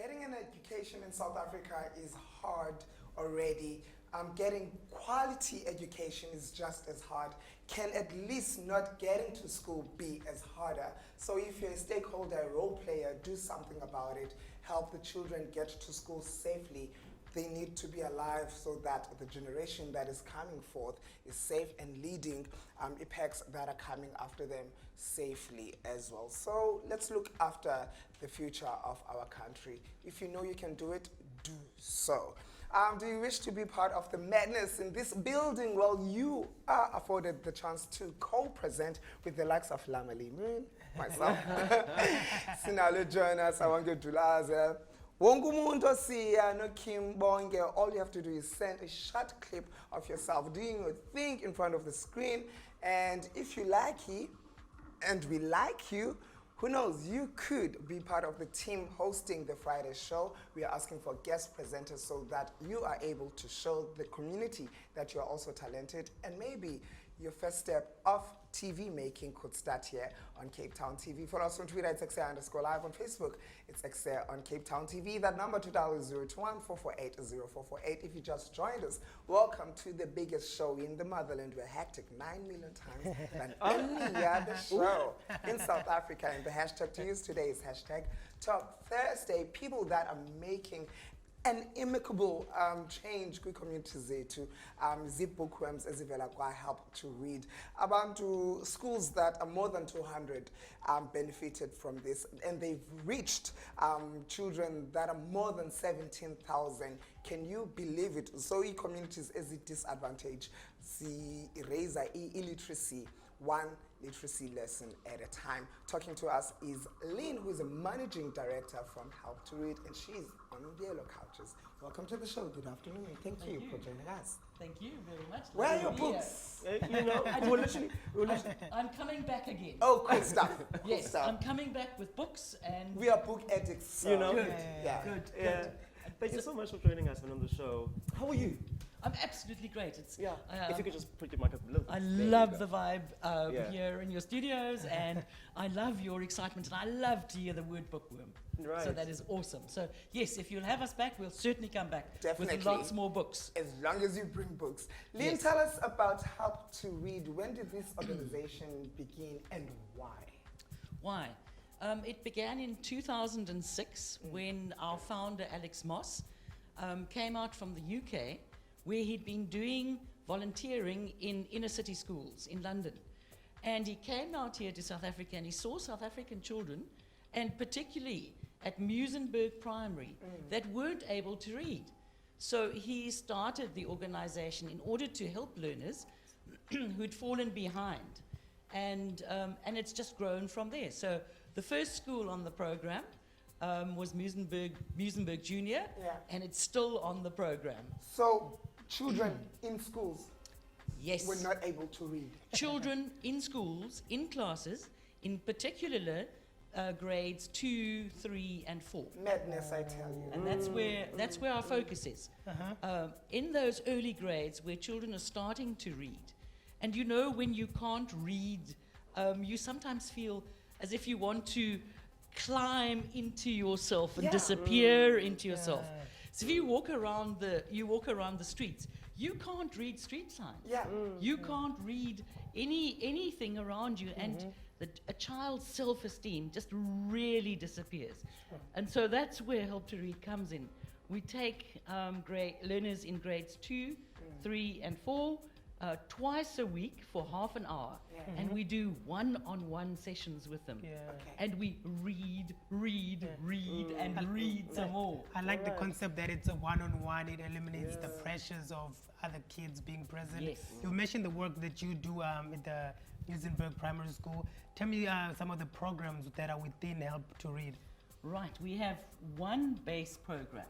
Getting an education in South Africa is hard already. Getting quality education is just as hard. Can at least not getting to school be as harder? So if you're a stakeholder, a role player, do something about it. Help the children get to school safely. They need to be alive so that the generation that is coming forth is safe and leading epochs that are coming after them safely as well. So let's look after the future of our country. If you know you can do it, do so. Do you wish to be part of the madness in this building? Well, you are afforded the chance to co-present with the likes of Lamali Moon, myself, Sinalo Jonas, Awango Dulaza, Wongumuntu Siya, no Kim Bonge. All you have to do is send a short clip of yourself doing your thing in front of the screen. And if you like it, and we like you, who knows, you could be part of the team hosting the Friday show. We are asking for guest presenters so that you are able to show the community that you are also talented, and maybe your first step of TV making could start here on Cape Town TV. Follow us on Twitter, it's Ekse_live. On Facebook, it's Ekse on Cape Town TV. That number to dial is 021-448-0448. If you just joined us, welcome to the biggest show in the motherland. We're hectic 9 million times than any other show in South Africa. And the hashtag to use today is hashtag Talk Thursday. People that are making an amicable change kwi-community zethu zii-bookworms ezivela kwa-help to read. Abantu schools that are more than 200 benefited from this, and they've reached children that are more than 17,000. Can you believe it? So communities as a disadvantage, raise illiteracy, one literacy lesson at a time. Talking to us is Lynn, who is a managing director from Help to Read, and she's on the yellow couches. Welcome to the show. Good afternoon. Thank you for joining us. Thank you very much. Where are your books? You know, I'm coming back again. Oh, good stuff. Yes, stuff. I'm coming back with books, and We are book addicts. So. You know? Good. Yeah. Good. yeah. Thank you so much for joining us on the show. How are you? I'm absolutely great. It's Yeah. If you could just put your mic up a little. I There you love go. the vibe Yeah. here in your studios, and I love your excitement, and I love to hear the word bookworm. Right. So that is awesome. So yes, if you'll have us back, we'll certainly come back Definitely. with lots more books. As long as you bring books. Lynn, Yes. tell us about Help to Read. When did this organization begin and why? Why? It began in 2006 when our founder, Alex Moss, came out from the UK, where he'd been doing volunteering in inner city schools in London. And he came out here to South Africa, and he saw South African children, and particularly at Muizenberg Primary, that weren't able to read. So he started the organization in order to help learners who'd fallen behind. And it's just grown from there. So the first school on the program was Muizenberg Junior, Yeah. and it's still on the program. So children in schools Yes. were not able to read. Children in schools, in classes, in particular grades 2, 3, and 4. Madness, I tell you. And that's where our focus is. In those early grades where children are starting to read, and you know, when you can't read, you sometimes feel as if you want to climb into yourself and Yeah. disappear into yourself. So if you walk around the streets, you can't read street signs. Yeah. You can't read anything around you, and a child's self-esteem just really disappears. And so that's where Help to Read comes in. We take learners in grades 2, 3, and 4 twice a week for half an hour, and we do one-on-one sessions with them. Okay. And we read, and read some more. I like the concept that it's a one-on-one. It eliminates the pressures of other kids being present. Yes. You mentioned the work that you do at the Muizenberg Primary School. Tell me some of the programs that are within Help to Read. Right, we have one base program,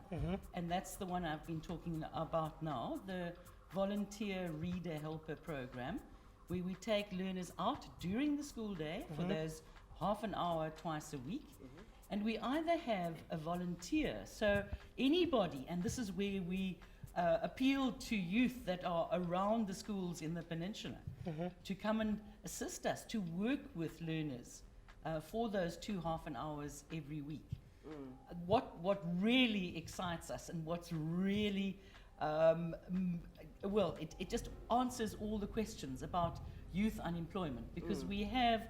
and that's the one I've been talking about now, the Volunteer Reader Helper program, where we take learners out during the school day for those half an hour twice a week. And we either have a volunteer, so anybody, and this is where we appeal to youth that are around the schools in the peninsula to come and assist us to work with learners for those 2 half an hours every week. what really excites us and what's really it just answers all the questions about youth unemployment, because we have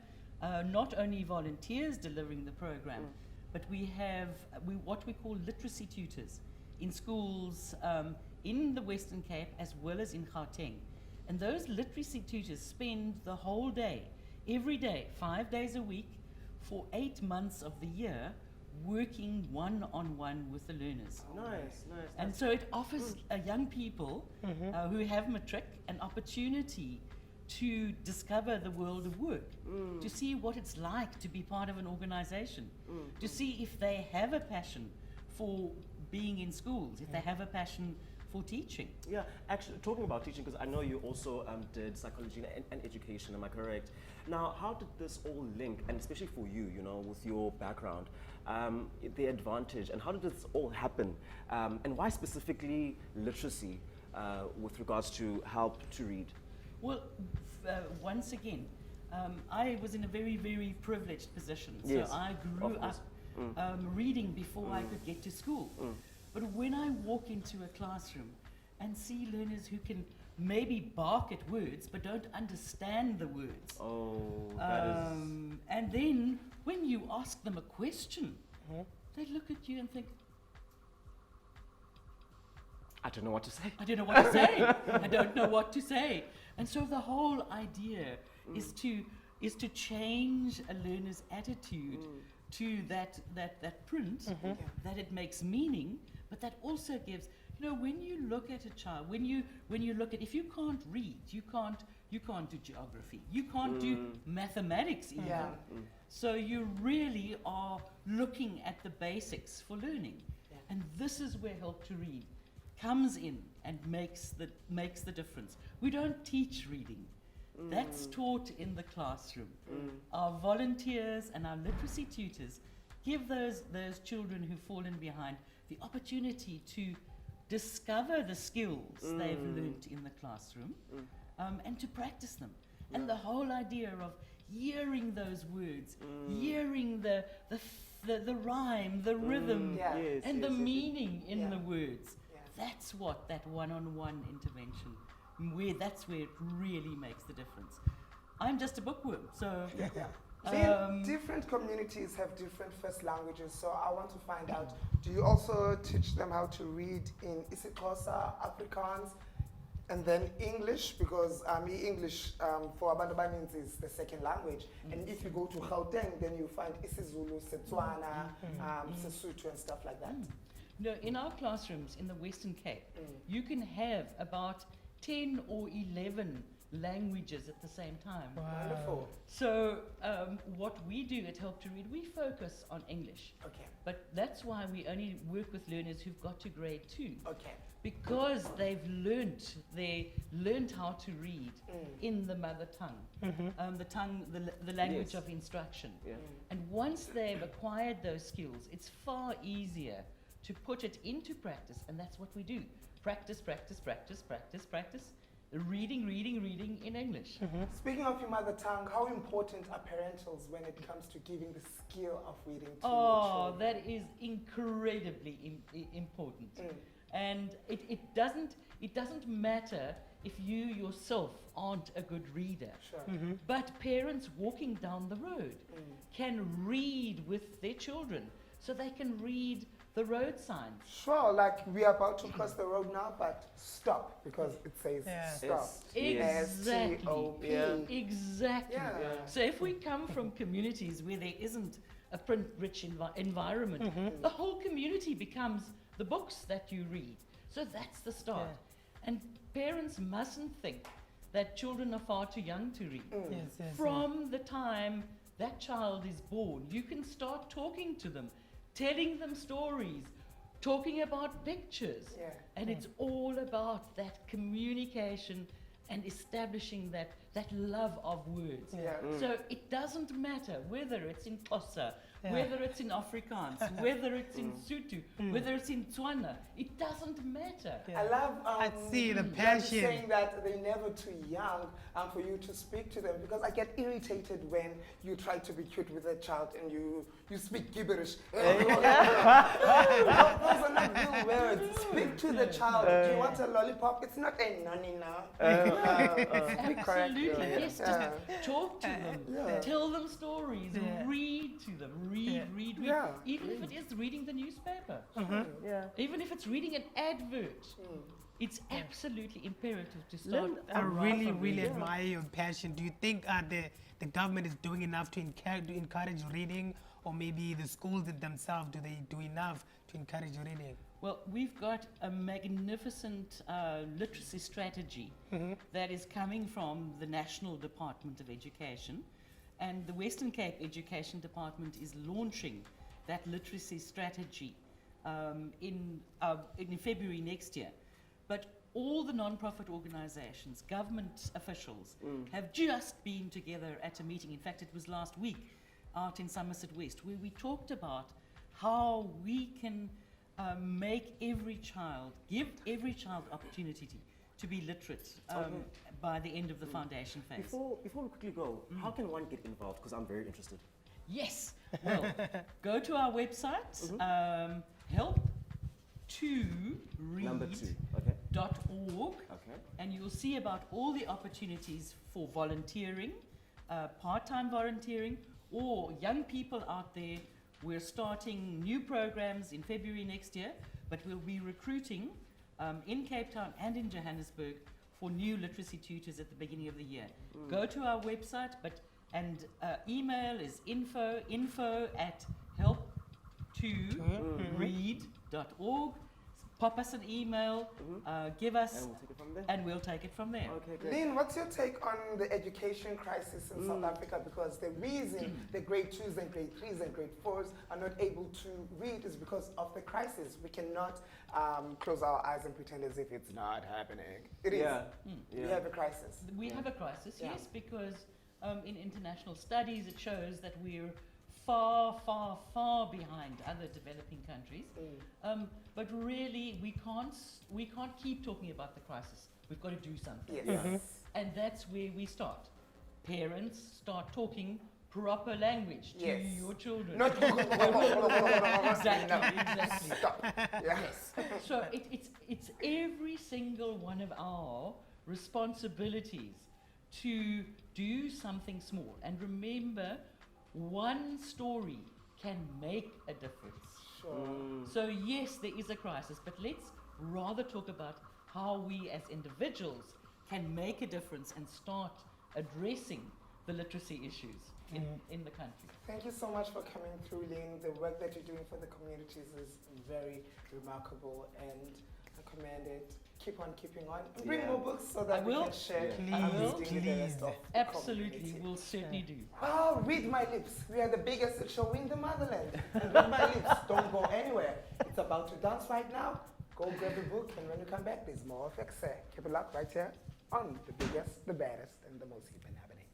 not only volunteers delivering the program, but we have what we call literacy tutors in schools in the Western Cape as well as in Gauteng. And those literacy tutors spend the whole day, every day, 5 days a week, for 8 months of the year, working one-on-one with the learners. Nice. And so it offers young people who have matric an opportunity to discover the world of work, to see what it's like to be part of an organization, to see if they have a passion for being in schools, if they have a passion for teaching. Yeah, actually, talking about teaching, because I know you also did psychology and education, am I correct? Now, how did this all link, and especially for you, you know, with your background, the advantage, and how did this all happen? And why specifically literacy with regards to help to read? Well, once again, I was in a very, very privileged position. Yes, So I grew up reading before I could get to school. But when I walk into a classroom and see learners who can maybe bark at words but don't understand the words, and then when you ask them a question, they look at you and think, I don't know what to say. I don't know what to say. I don't know what to say. And so the whole idea is to change a learner's attitude to that print, that it makes meaning, but that also gives, you know, when you look at a child, when you look at, if you can't read, you can't do geography, you can't do mathematics even. Yeah. So you really are looking at the basics for learning. And this is where Help to Read comes in and makes the difference. We don't teach reading. That's taught in the classroom. Our volunteers and our literacy tutors give those children who've fallen behind the opportunity to discover the skills they've learnt in the classroom and to practice them. And the whole idea of hearing those words, hearing the rhyme, the rhythm, and the meaning in the words. That's what that one-on-one intervention, that's where it really makes the difference. I'm just a bookworm, so... Different communities have different first languages, so I want to find out, do you also teach them how to read in isiXhosa, Afrikaans, and then English? Because English for abantu abaninzi is the second language. And if you go to Gauteng, then you find isiZulu, Setswana, Sesotho and stuff like that. No, in our classrooms in the Western Cape, you can have about 10 or 11 languages at the same time. Wow. Wonderful. So what we do at Help to Read, we focus on English. Okay. But that's why we only work with learners who've got to grade 2. Okay. Because they learned how to read in the mother tongue, the language of instruction. Yeah. And once they've acquired those skills, it's far easier to put it into practice, and that's what we do. Practice. Reading in English. Speaking of your mother tongue, how important are parentals when it comes to giving the skill of reading to Oh, children? that is incredibly important. And it doesn't matter if you yourself aren't a good reader. Sure. But parents walking down the road can read with their children, so they can read the road signs. Sure, like we are about to cross the road now, but stop, because it says stop. Exactly. S-T-O-P. Exactly. Yeah. So if we come from communities where there isn't a print-rich environment, the whole community becomes the books that you read. So that's the start. And parents mustn't think that children are far too young to read. From the time that child is born, you can start talking to them, telling them stories, talking about pictures. And it's all about that communication and establishing that love of words. So it doesn't matter whether it's in Xhosa, whether it's in Afrikaans, whether it's in Sotho, whether it's in Tswana, it doesn't matter. I love I see the Judge passion. saying that they're never too young for you to speak to them, because I get irritated when you try to be cute with a child and you speak gibberish. Those are not real words. Speak to the child. Do you want a lollipop? It's not a nani now. Absolutely, yes, just talk to them, tell them stories, read to them, read. Yeah. Even if it is reading the newspaper, Yeah. even if it's reading an advert, it's absolutely imperative to start. I really, from really reading. admire your passion. Do you think the government is doing enough to encourage reading, or maybe the schools themselves, do they do enough to encourage reading? Well, we've got a magnificent literacy strategy that is coming from the National Department of Education, and the Western Cape Education Department is launching that literacy strategy in February next year. But all the non-profit organizations, government officials, have just been together at a meeting. In fact, it was last week out in Somerset West, where we talked about how we can make every child, give every child opportunity to be literate by the end of the foundation phase. Before we quickly go, how can one get involved? Because I'm very interested. Yes, well, go to our website, help to Number read. 2. Okay. .org, Okay. and you'll see about all the opportunities for volunteering, part-time volunteering, or young people out there. We're starting new programs in February next year, but we'll be recruiting in Cape Town and in Johannesburg for new literacy tutors at the beginning of the year. Go to our website, and email is info@helptoread.org. Pop us an email, give us, And we'll take it from there. and we'll take it from there. Okay, great. Lynn, what's your take on the education crisis in South Africa? Because the reason the grade 2s and grade 3s and grade 4s are not able to read is because of the crisis. We cannot close our eyes and pretend as if it's not happening. It is. Yeah. We have a crisis. We have a crisis, Yeah. yes, because in international studies it shows that we're far, far, far behind other developing countries. But really, we can't keep talking about the crisis. We've got to do something. Yes. And that's where we start. Parents start talking proper language to Yes. your children. Not Exactly. Stop. Yeah. Yes. So it's every single one of our responsibilities to do something small. And remember, one story can make a difference. Sure. So yes, there is a crisis, but let's rather talk about how we as individuals can make a difference and start addressing the literacy issues in the country. Thank you so much for coming through, Lynn. The work that you're doing for the communities is very remarkable, and I commend it. Keep on keeping on. And bring Yeah. more books so I that we will. can share Please, our wisdom with the please. rest of the Absolutely, community. we'll certainly do. Oh, read my lips. We are the biggest show in the motherland. And read my lips. Don't go anywhere. It's about to dance right now. Go grab a book, and when you come back, there's more of Ekse. Keep it locked right here on the biggest, the baddest, and the most hip and happening.